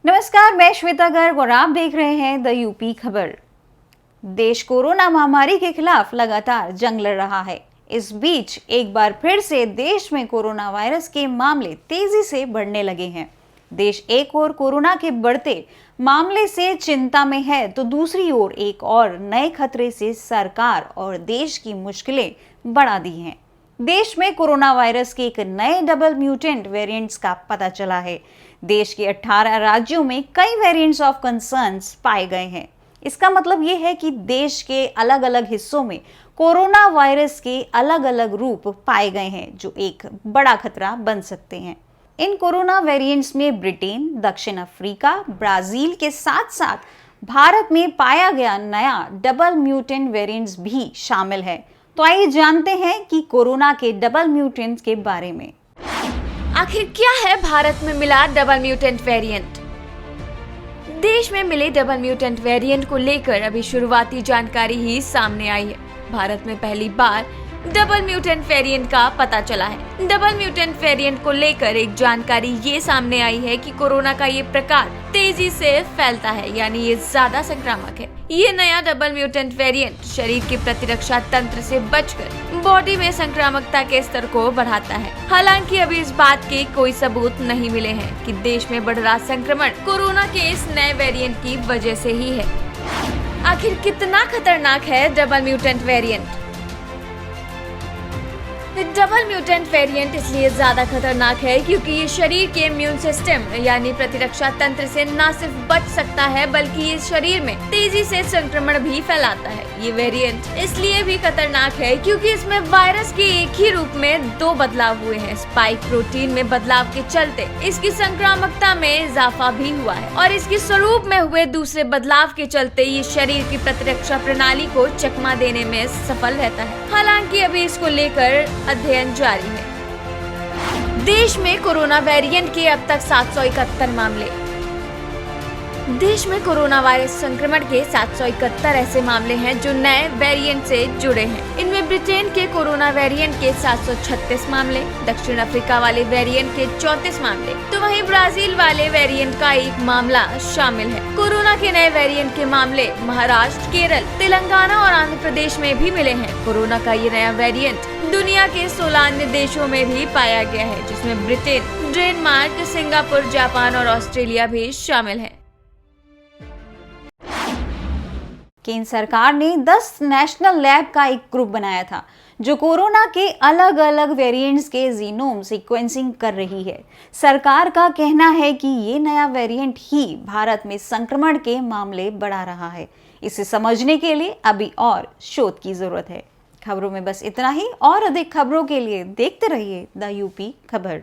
नमस्कार, मैं श्वेता गर्ग और आप देख रहे हैं द यूपी खबर। देश कोरोना महामारी के खिलाफ लगातार जंग लड़ रहा है। इस बीच एक बार फिर से देश में कोरोना वायरस के मामले तेजी से बढ़ने लगे हैं। देश एक ओर कोरोना के बढ़ते मामले से चिंता में है, तो दूसरी ओर एक और नए खतरे से सरकार और देश की मुश्किलें बढ़ा दी हैं। देश में कोरोना वायरस के एक नए डबल म्यूटेंट वेरिएंट्स का पता चला है। देश के 18 राज्यों में कई वेरिएंट्स ऑफ कंसर्न्स पाए गए हैं। इसका मतलब ये है कि देश के अलग अलग हिस्सों में कोरोना वायरस के अलग अलग रूप पाए गए हैं, जो एक बड़ा खतरा बन सकते हैं। इन कोरोना वेरिएंट्स में ब्रिटेन, दक्षिण अफ्रीका, ब्राजील के साथ साथ भारत में पाया गया नया डबल म्यूटेंट वेरिएंट्स भी शामिल है। तो आइए जानते हैं कि कोरोना के डबल म्यूटेंट्स के बारे में। आखिर क्या है भारत में मिला डबल म्यूटेंट वेरिएंट? देश में मिले डबल म्यूटेंट वेरिएंट को लेकर अभी शुरुआती जानकारी ही सामने आई है। भारत में पहली बार डबल म्यूटेंट वेरिएंट का पता चला है। डबल म्यूटेंट वेरिएंट को लेकर एक जानकारी ये सामने आई है कि कोरोना का ये प्रकार तेजी से फैलता है, यानी ये ज्यादा संक्रामक है। ये नया डबल म्यूटेंट वेरिएंट शरीर के प्रतिरक्षा तंत्र से बचकर बॉडी में संक्रामकता के स्तर को बढ़ाता है। हालांकि अभी इस बात के कोई सबूत नहीं मिले हैं कि देश में बढ़ रहा संक्रमण कोरोना के इस नए वेरिएंट की वजह से ही है। आखिर कितना खतरनाक है double mutant variant? Double mutant variant इसलिए ज्यादा खतरनाक है क्योंकि ये शरीर के इम्यून सिस्टम यानी प्रतिरक्षा तंत्र से न सिर्फ बच सकता है, बल्कि ये शरीर में तेजी से संक्रमण भी फैलाता है। ये वेरिएंट इसलिए भी खतरनाक है क्योंकि इसमें वायरस के एक ही रूप में दो बदलाव हुए हैं। स्पाइक प्रोटीन में बदलाव के चलते इसकी संक्रामकता में इजाफा भी हुआ है और इसके स्वरूप में हुए दूसरे बदलाव के चलते ये शरीर की प्रतिरक्षा प्रणाली को चकमा देने में सफल रहता है। हालांकि अभी इसको लेकर अध्ययन जारी है। देश में कोरोना वेरिएंट के अब तक 771 मामले। देश में कोरोना वायरस संक्रमण के 771 ऐसे मामले हैं जो नए वेरिएंट से जुड़े हैं। इनमें ब्रिटेन के कोरोना वेरिएंट के 736 मामले, दक्षिण अफ्रीका वाले वेरिएंट के 34 मामले, तो वहीं ब्राजील वाले वेरिएंट का एक मामला शामिल है। कोरोना के नए वेरिएंट के मामले महाराष्ट्र, केरल, तेलंगाना और आंध्र प्रदेश में भी मिले हैं। कोरोना का ये नया वेरिएंट दुनिया के 16 अन्य देशों में भी पाया गया है, जिसमें ब्रिटेन, डेनमार्क, सिंगापुर, जापान और ऑस्ट्रेलिया भी शामिल है। केंद्र सरकार ने 10 नेशनल लैब का एक ग्रुप बनाया था जो कोरोना के अलग अलग वेरिएंट्स के जीनोम सीक्वेंसिंग कर रही है। सरकार का कहना है कि ये नया वेरिएंट ही भारत में संक्रमण के मामले बढ़ा रहा है। इसे समझने के लिए अभी और शोध की जरूरत है। खबरों में बस इतना ही। और अधिक खबरों के लिए देखते रहिए द यूपी खबर।